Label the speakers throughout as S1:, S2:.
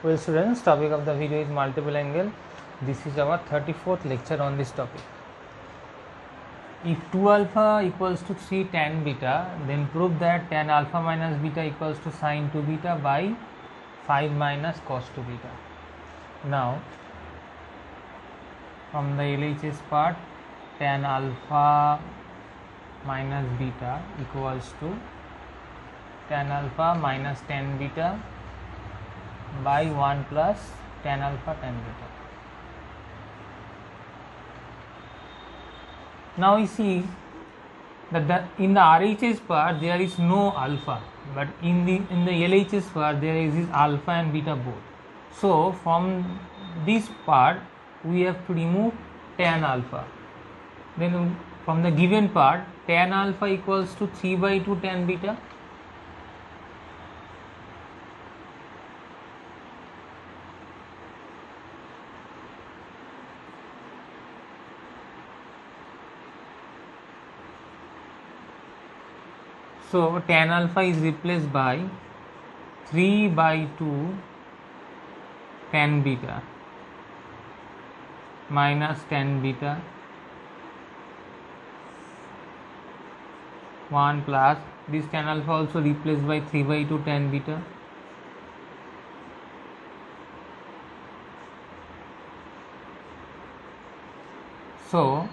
S1: Well students, topic of the video is multiple angle. This is our 34th lecture on this topic. If 2 alpha equals to 3 tan beta, then prove that tan alpha minus beta equals to sin 2 beta by 5 minus cos 2 beta. Now from the LHS part, tan alpha minus beta equals to tan alpha minus tan beta by 1 plus tan alpha tan beta. Now we see that in the RHS part there is no alpha, but in the LHS part there is alpha and beta both. So from this part we have to remove tan alpha. Then from the given part, tan alpha equals to 3 by 2 tan beta. So tan alpha is replaced by 3 by 2 tan beta minus tan beta 1 plus this tan alpha also replaced by 3 by 2 tan beta . So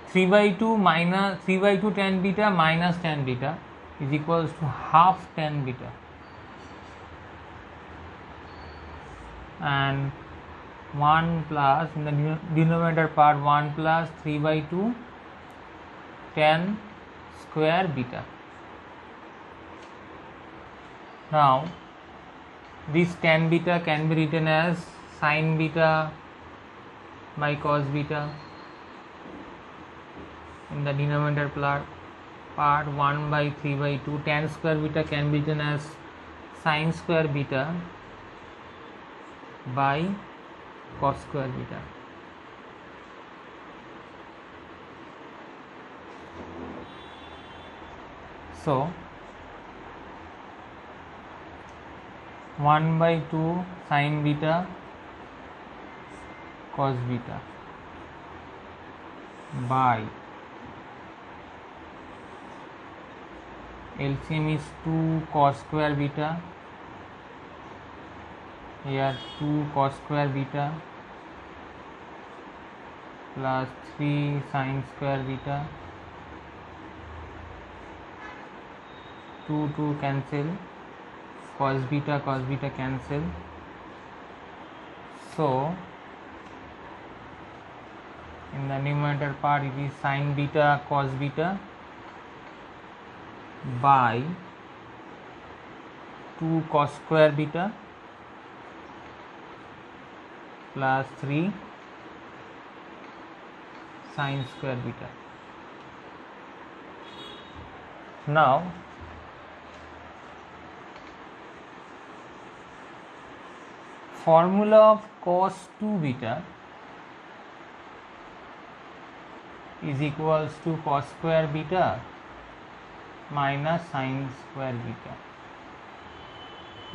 S1: 3 by 2 minus 3 by 2 tan beta minus tan beta is equals to half tan beta, and 1 plus in the denominator part 1 plus 3 by 2 tan square beta. Now this tan beta can be written as sin beta by cos beta. In the denominator part 1 by 3 by 2 tan square beta can be written as sin square beta by cos square beta. So 1 by 2 sin beta cos beta by LCM is 2 cos square beta, here 2 cos square beta plus 3 sin square beta, 2 cancel, cos beta cancel. So in the numerator part it is sin beta cos beta by 2 cos square beta plus 3 sin square beta. Now formula of cos 2 beta is equals to cos square beta minus sin square beta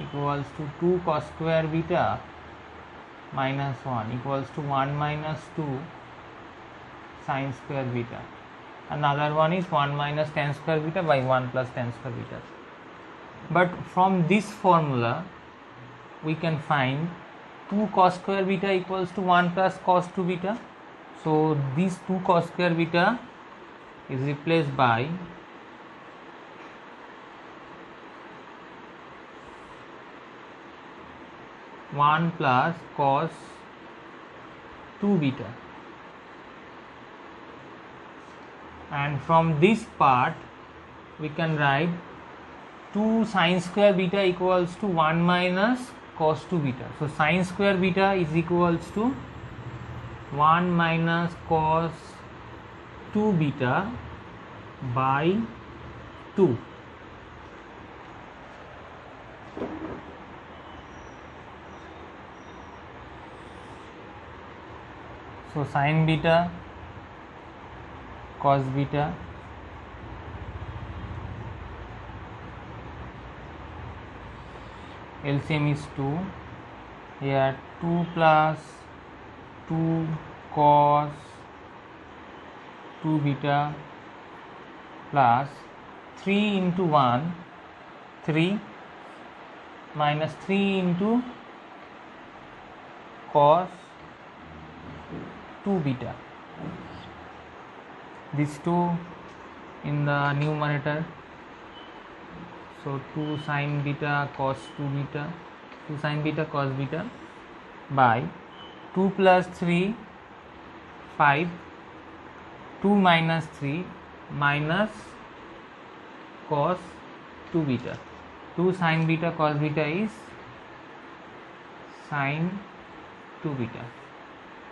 S1: equals to 2 cos square beta minus 1 equals to 1 minus 2 sin square beta. Another one is 1 minus tan square beta by 1 plus tan square beta. But from this formula we can find 2 cos square beta equals to 1 plus cos 2 beta. So this 2 cos square beta is replaced by 1 plus cos 2 beta, and from this part we can write 2 sin square beta equals to 1 minus cos 2 beta. So sin square beta is equals to 1 minus cos 2 beta by 2. So sin beta cos beta LCM is 2, here 2 plus 2 cos 2 beta plus 3 into 1 3 minus 3 into cos 2 beta, these two in the numerator, so 2 sin beta cos 2 beta, 2 sin beta cos beta by 2 plus 3 5, 2 minus 3 minus cos 2 beta, 2 sin beta cos beta is sin 2 beta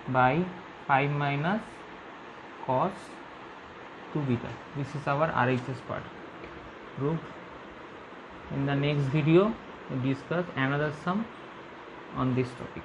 S1: by 5 minus cos 2 beta. This is our RHS part proved. In the next video we discuss another sum on this topic.